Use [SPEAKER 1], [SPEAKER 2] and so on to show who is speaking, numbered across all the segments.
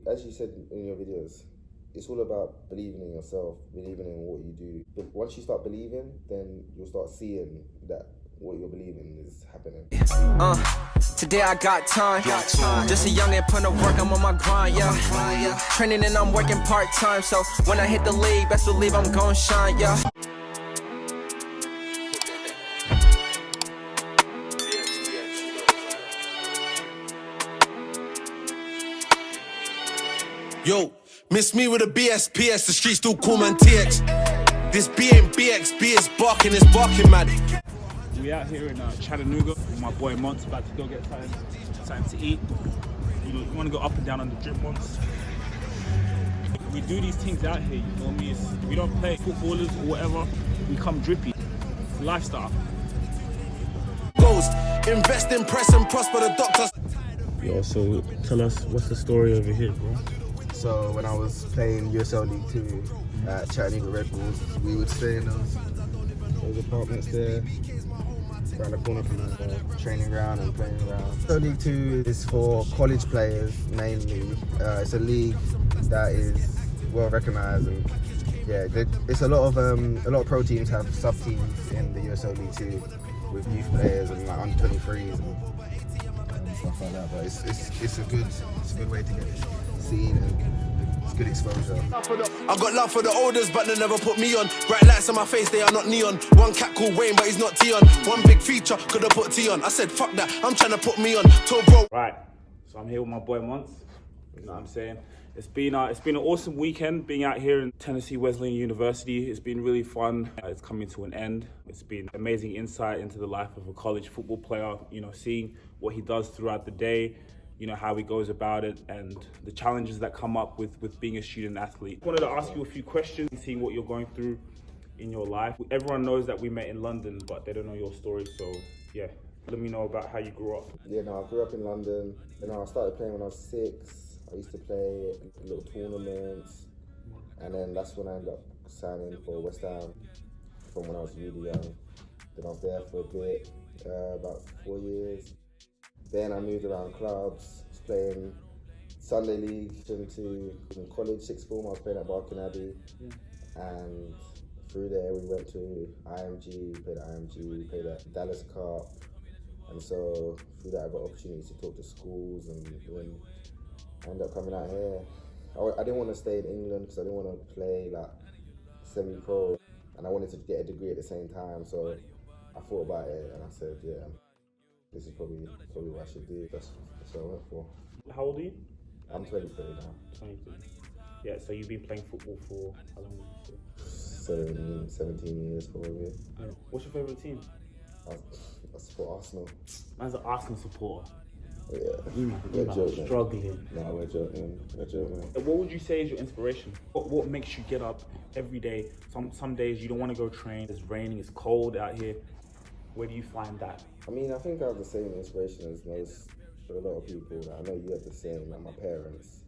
[SPEAKER 1] as you said in your videos, it's all about believing in yourself, believing in what you do. But once you start believing, then you'll start seeing that what you're believing is happening.
[SPEAKER 2] Today I got time. Just a youngin' putting to work, I'm on my grind, yeah. Training and I'm working part-time, so when I hit the league, best believe I'm gon' shine, yeah.
[SPEAKER 3] Yo, miss me with a BSPS, the streets still call man TX. This B ain't BX, B is barking, it's barking, man.
[SPEAKER 4] We out here in Chattanooga with my boy Monts, about to go get something to eat. You want to go up and down on the drip once. We do these things out here, you feel me? We don't play footballers or whatever, we come drippy. It's lifestyle.
[SPEAKER 3] Goes, invest in press and prosper the doctors.
[SPEAKER 4] Yo, so tell us, what's the story over here, bro?
[SPEAKER 1] So when I was playing USL League 2 at Chattanooga Red Bulls, we would stay in those apartments there, around the corner from the training ground and playing ground. USL League 2 is for college players mainly. It's a league that is well recognised, and yeah, it's a lot of pro teams have sub teams in the USL League 2 with youth players and like under 23s and stuff like that. But it's a good way to get seen and it's good exposure.
[SPEAKER 3] I got love for the olders, but they never put me on. Bright lights on my face, they are not neon. One cat called Wayne, but he's not Tion. One big feature, could have put T on. I said, fuck that, I'm trying to put me on. Told bro.
[SPEAKER 4] Right, so I'm here with my boy Monts. You know what I'm saying? It's been an awesome weekend being out here in Tennessee Wesleyan University. It's been really fun. It's coming to an end. It's been amazing insight into the life of a college football player, you know, seeing what he does throughout the day, you know, how he goes about it and the challenges that come up with being a student athlete. I wanted to ask you a few questions, seeing what you're going through in your life. Everyone knows that we met in London, but they don't know your story. So yeah, let me know about how you grew up.
[SPEAKER 1] Yeah, no, I grew up in London. You know, I started playing when I was 6. I used to play little tournaments, and then that's when I ended up signing for West Ham from when I was really young. Then I was there for a bit, about 4 years. Then I moved around clubs, was playing Sunday League into college, sixth form. I was playing at Barking Abbey, and through there we went to IMG, played at IMG, played at Dallas Cup, and so through that I got opportunities to talk to schools, and then I ended up coming out here. I didn't want to stay in England because I didn't want to play like semi-pro, and I wanted to get a degree at the same time. So I thought about it and I said, yeah, this is probably what I should do. That's what I went for.
[SPEAKER 4] How old are you?
[SPEAKER 1] I'm 23 now. 23.
[SPEAKER 4] Yeah, so you've been playing football for how long?
[SPEAKER 1] 17 years probably.
[SPEAKER 4] What's your favourite team?
[SPEAKER 1] I support Arsenal.
[SPEAKER 4] Man's an Arsenal supporter.
[SPEAKER 1] Yeah,
[SPEAKER 4] we're struggling.
[SPEAKER 1] No, we're joking.
[SPEAKER 4] What would you say is your inspiration? What makes you get up every day? Some days you don't want to go train. It's raining. It's cold out here. Where do you find that?
[SPEAKER 1] I mean, I think I have the same inspiration as a lot of people. I know you have the same. Like my parents.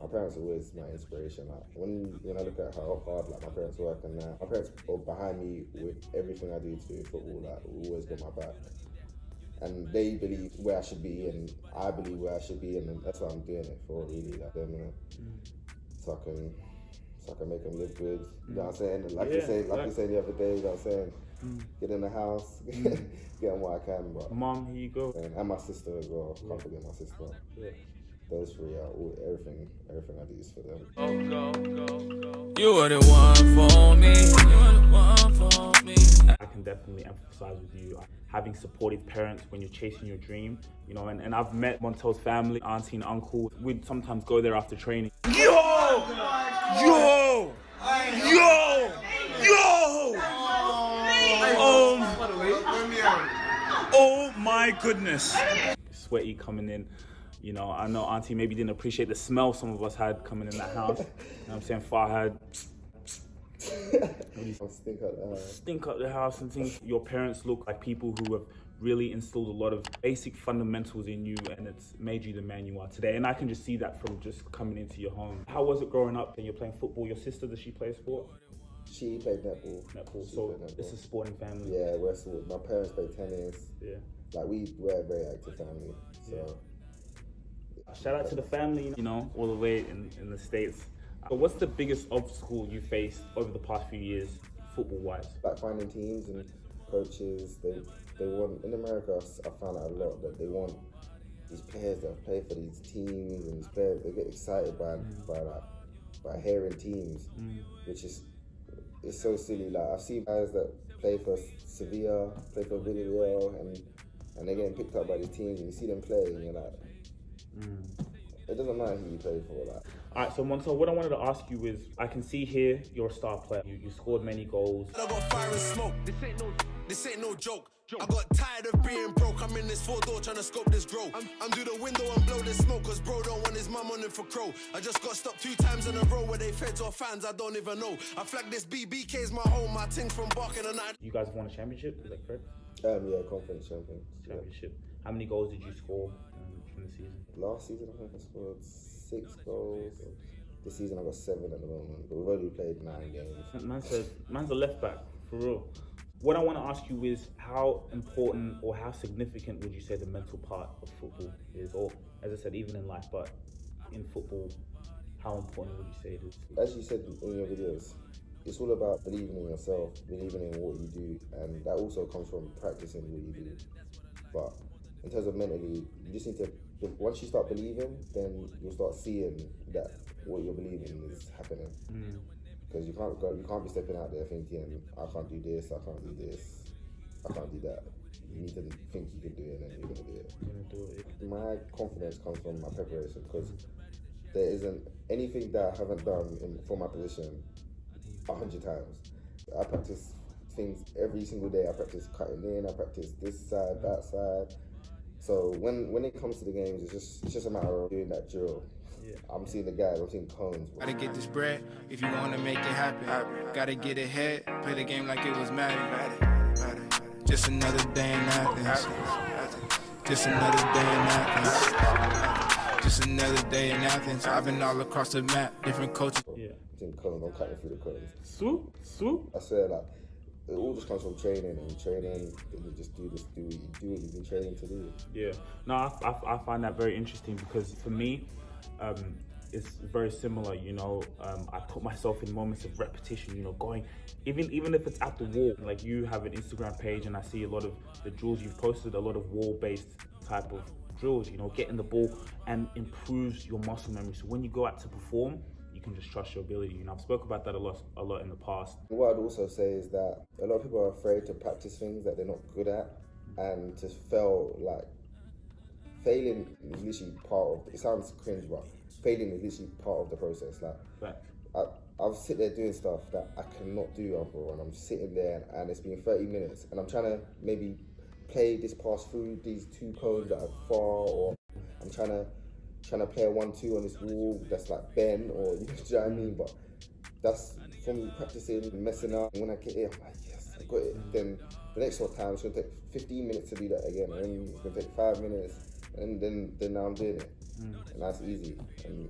[SPEAKER 1] My parents are always my inspiration. Like when I look at how hard like my parents work, and my parents are behind me with everything I do to do football. Like always got my back. And they believe where I should be, and I believe where I should be, and that's what I'm doing it for, really, like them, you know? So I can make them live good. You know what I'm saying? Like you said the other day, you know what I'm saying? Get in the house, get them what I can. But
[SPEAKER 4] Mom, here you go.
[SPEAKER 1] And my sister as well. Can't forget my sister.
[SPEAKER 4] Yeah.
[SPEAKER 1] Those three are everything I do is for them.
[SPEAKER 2] You are the one for me. You are the one for me.
[SPEAKER 4] I can definitely emphasize with you having supportive parents when you're chasing your dream, you know, and I've met Montel's family, auntie and uncle. We'd sometimes go there after training.
[SPEAKER 3] Yo!
[SPEAKER 4] Oh my goodness. Sweaty coming in. You know, I know auntie maybe didn't appreciate the smell some of us had coming in that house. You know what I'm saying? Farhad. Stink up the house and things. Your parents look like people who have really instilled a lot of basic fundamentals in you, and it's made you the man you are today. And I can just see that from just coming into your home. How was it growing up and you're playing football? Your sister, does she play a sport?
[SPEAKER 1] She played netball.
[SPEAKER 4] So it's a sporting family.
[SPEAKER 1] Yeah, my parents play tennis.
[SPEAKER 4] Yeah.
[SPEAKER 1] Like we're a very active family. So.
[SPEAKER 4] Shout out to the family, you know, all the way in the States. But what's the biggest obstacle you faced over the past few years, football-wise?
[SPEAKER 1] Like finding teams and coaches, they want, in America, I found out a lot that they want these players that play for these teams, and these players, they get excited by hearing teams, which is, it's so silly. Like, I've seen guys that play for Sevilla, play for Villarreal, and they're getting picked up by these teams, and you see them play, and you're like, it doesn't matter who you play for. Like.
[SPEAKER 4] All right, so Montel, what I wanted to ask you is, I can see here you're a star player. You scored many goals.
[SPEAKER 3] I got fire and smoke. This ain't no joke. I got tired of being broke. I'm in this 4-door trying to scope this grow. I'm through the window and blow this smoke, cause bro don't want his mum on him for crow. I just got stopped 2 times in a row where they feds or fans I don't even know. I flagged this BBK's my home, my ting from barking and I.
[SPEAKER 4] You guys won a championship, is that correct?
[SPEAKER 1] Yeah, conference championship.
[SPEAKER 4] How many goals did you score from the season?
[SPEAKER 1] Last season I think I scored 6 goals. This season I got 7 at the moment, but we've only played 9 games.
[SPEAKER 4] Man's a left back, for real. What I want to ask you is, how important or how significant would you say the mental part of football is? Or, as I said, even in life, but in football, how important would you say it is?
[SPEAKER 1] As you said in your videos, it's all about believing in yourself, believing in what you do, and that also comes from practicing what you do. But in terms of mentally, you just need to, once you start believing, then you'll start seeing that what you're believing is happening. Because you can't be stepping out there thinking, I can't do this, I can't do this, I can't do that. You need to think you can do it, and then you're gonna do it. My confidence comes from my preparation, because there isn't anything that I haven't done for my position 100 times. I practice things every single day. I practice cutting in, I practice this side, that side. So when it comes to the games, it's just a matter of doing that drill. Yeah. I'm seeing the guys, I'm seeing cones.
[SPEAKER 5] Gotta get this bread if you wanna make it happen. Gotta get ahead, play the game like it was Madden. Just another day in Athens. Just another day in Athens. Just another day in Athens. I've been all across the map, different coaches.
[SPEAKER 4] Yeah.
[SPEAKER 1] I'm seeing cones, I'm cutting through the cones.
[SPEAKER 4] Swoop.
[SPEAKER 1] I swear, like, it all just comes from training, and you just do what you've been training to do. Yeah.
[SPEAKER 4] No, I find that very interesting, because for me, it's very similar, you know. I put myself in moments of repetition, you know, going, even if it's at the wall. Like, you have an Instagram page, and I see a lot of the drills you've posted, a lot of wall-based type of drills, you know, getting the ball and improves your muscle memory. So when you go out to perform, you can just trust your ability. You know, I've spoken about that a lot in the past.
[SPEAKER 1] What I'd also say is that a lot of people are afraid to practice things that they're not good at, and to fail, like, failing is literally part of, it sounds cringe, but failing is literally part of the process. Like, I'll sit there doing stuff that I cannot do, and I'm sitting there and it's been 30 minutes and I'm trying to maybe play this pass through these 2 cones that are far, or I'm trying to play a 1-2 on this wall that's like bent, or you know what I mean? But that's from practicing, messing up. And when I get it, I'm like, yes, I got it. Then the next time it's gonna take 15 minutes to do that again, and then it's gonna take 5 minutes. And then now I'm doing it, and that's easy. And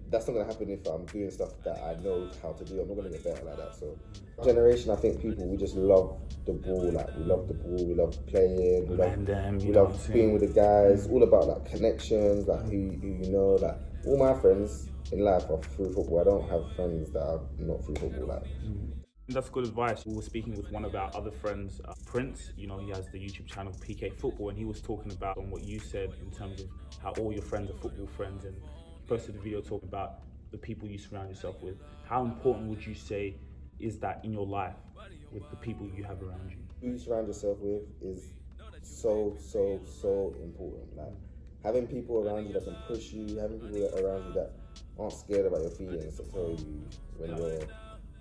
[SPEAKER 1] that's not gonna happen if I'm doing stuff that I know how to do. I'm not gonna get better like that. So, generation, I think we just love the ball. Like, we love the ball, we love playing, we love being with the guys. All about like connections, like who you know. Like, all my friends in life are through football. I don't have friends that are not through football. Like.
[SPEAKER 4] That's good advice. We were speaking with one of our other friends, Prince. You know, he has the YouTube channel PK Football, and he was talking about on what you said in terms of how all your friends are football friends, and posted a video talking about the people you surround yourself with. How important would you say is that in your life with the people you have around you?
[SPEAKER 1] Who you surround yourself with is so important. Like, having people around you that can push you, having people around you that aren't scared about your feelings, to tell you when you're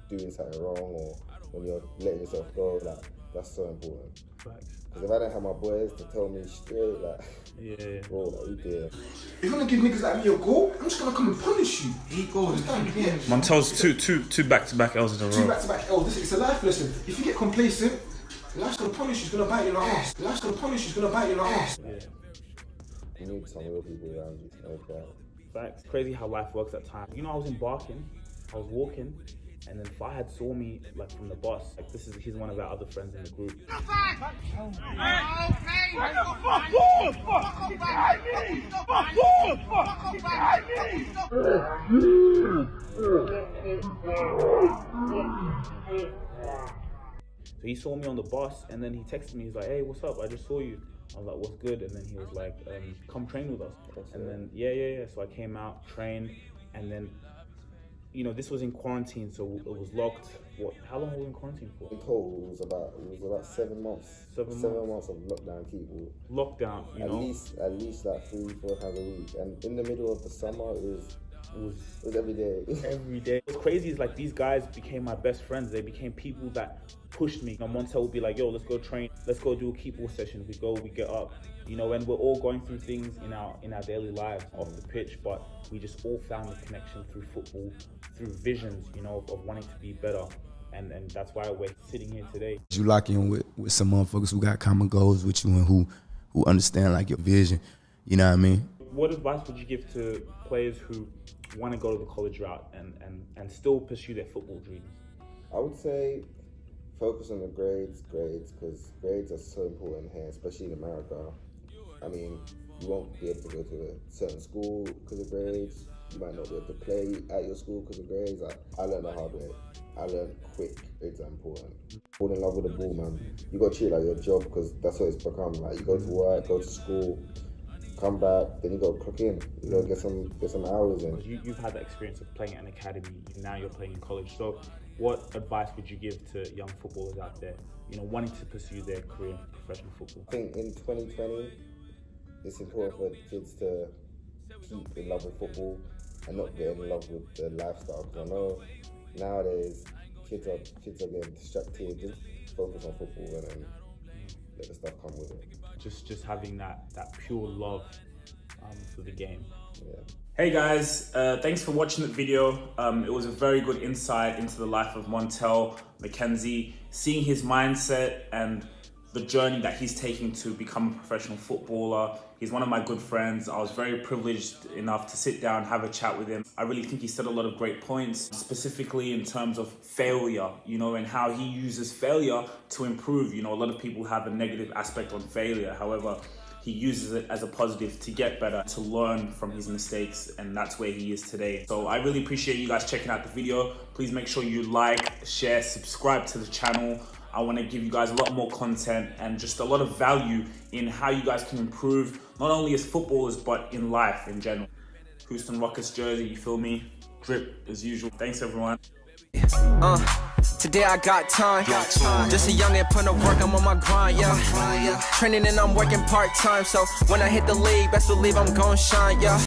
[SPEAKER 1] doing something wrong, or when you're letting yourself go, like, that's so important. Because if I don't have my boys to tell me straight, like, bro, like, who cares?
[SPEAKER 6] If you're gonna give niggas like me a goal, I'm just gonna come and punish you. 8 goals.
[SPEAKER 7] Montel's two back-to-back L's in a row.
[SPEAKER 6] 2 back-to-back L's. It's a life lesson. If you get complacent, life's gonna punish you. It's gonna bite you in the ass. Life's gonna punish you. It's gonna bite you in the ass.
[SPEAKER 1] You need some real people around you to know that.
[SPEAKER 4] Facts. Crazy how life works at times. You know, I was in Barking, I was walking, And then Fahad saw me like from the bus. Like he's one of our other friends in the group. So he saw me on the bus, and then he texted me. He's like, "Hey, what's up? I just saw you." I was like, "What's good?" And then he was like, "Come train with us." And then yeah. So I came out, trained, and then, you know, this was in quarantine, so it was locked. How long were we in quarantine for?
[SPEAKER 1] In total, it was about 7 months. 7 months of lockdown, people.
[SPEAKER 4] Lockdown, you know.
[SPEAKER 1] At least like 3-4 times a week. And in the middle of the summer, it was every day.
[SPEAKER 4] Every day. What's crazy is like these guys became my best friends. They became people that pushed me. You know, Montel would be like, "Yo, let's go train. Let's go do a keep ball session." We get up. You know, and we're all going through things in our daily lives off the pitch, but we just all found the connection through football, through visions, you know, of wanting to be better. And that's why we're sitting here today.
[SPEAKER 8] You lock in with some motherfuckers who got common goals with you and who understand like your vision. You know what I mean?
[SPEAKER 4] What advice would you give to players who want to go to the college route and still pursue their football dreams?
[SPEAKER 1] I would say focus on the grades, because grades are so important here, especially in America. I mean, you won't be able to go to a certain school because of grades. You might not be able to play at your school because of grades. I learned the hard way. I learned quick. Grades are important. Fall in love with the ball, man. You got to treat it like your job, because that's what it's become. Like, you go to work, go to school, come back, then you got to clock in. You got to get some hours in.
[SPEAKER 4] You've had that experience of playing at an academy. Now you're playing in college. So what advice would you give to young footballers out there, you know, wanting to pursue their career in professional football?
[SPEAKER 1] I think in 2020, it's important for kids to keep in love with football and not get in love with the lifestyle. Because I know nowadays kids are getting distracted. Just focus on football and then let the stuff come with it.
[SPEAKER 4] Just having that pure love for the game.
[SPEAKER 1] Yeah.
[SPEAKER 7] Hey guys, thanks for watching the video. It was a very good insight into the life of Montel McKenzie, seeing his mindset and the journey that he's taking to become a professional footballer. He's one of my good friends. I was very privileged enough to sit down and have a chat with him. I really think he said a lot of great points, specifically in terms of failure, you know, and how he uses failure to improve. You know, a lot of people have a negative aspect on failure. However, he uses it as a positive to get better, to learn from his mistakes, and that's where he is today. So I really appreciate you guys checking out the video. Please make sure you like, share, subscribe to the channel. I want to give you guys a lot more content and just a lot of value in how you guys can improve, not only as footballers, but in life in general. Houston Rockets jersey, you feel me? Drip as usual. Thanks everyone.
[SPEAKER 2] Today I got time. Just a youngin' putting work, I'm on my grind, yeah. Training and I'm working part-time, so when I hit the league, best believe I'm gon' shine, yeah.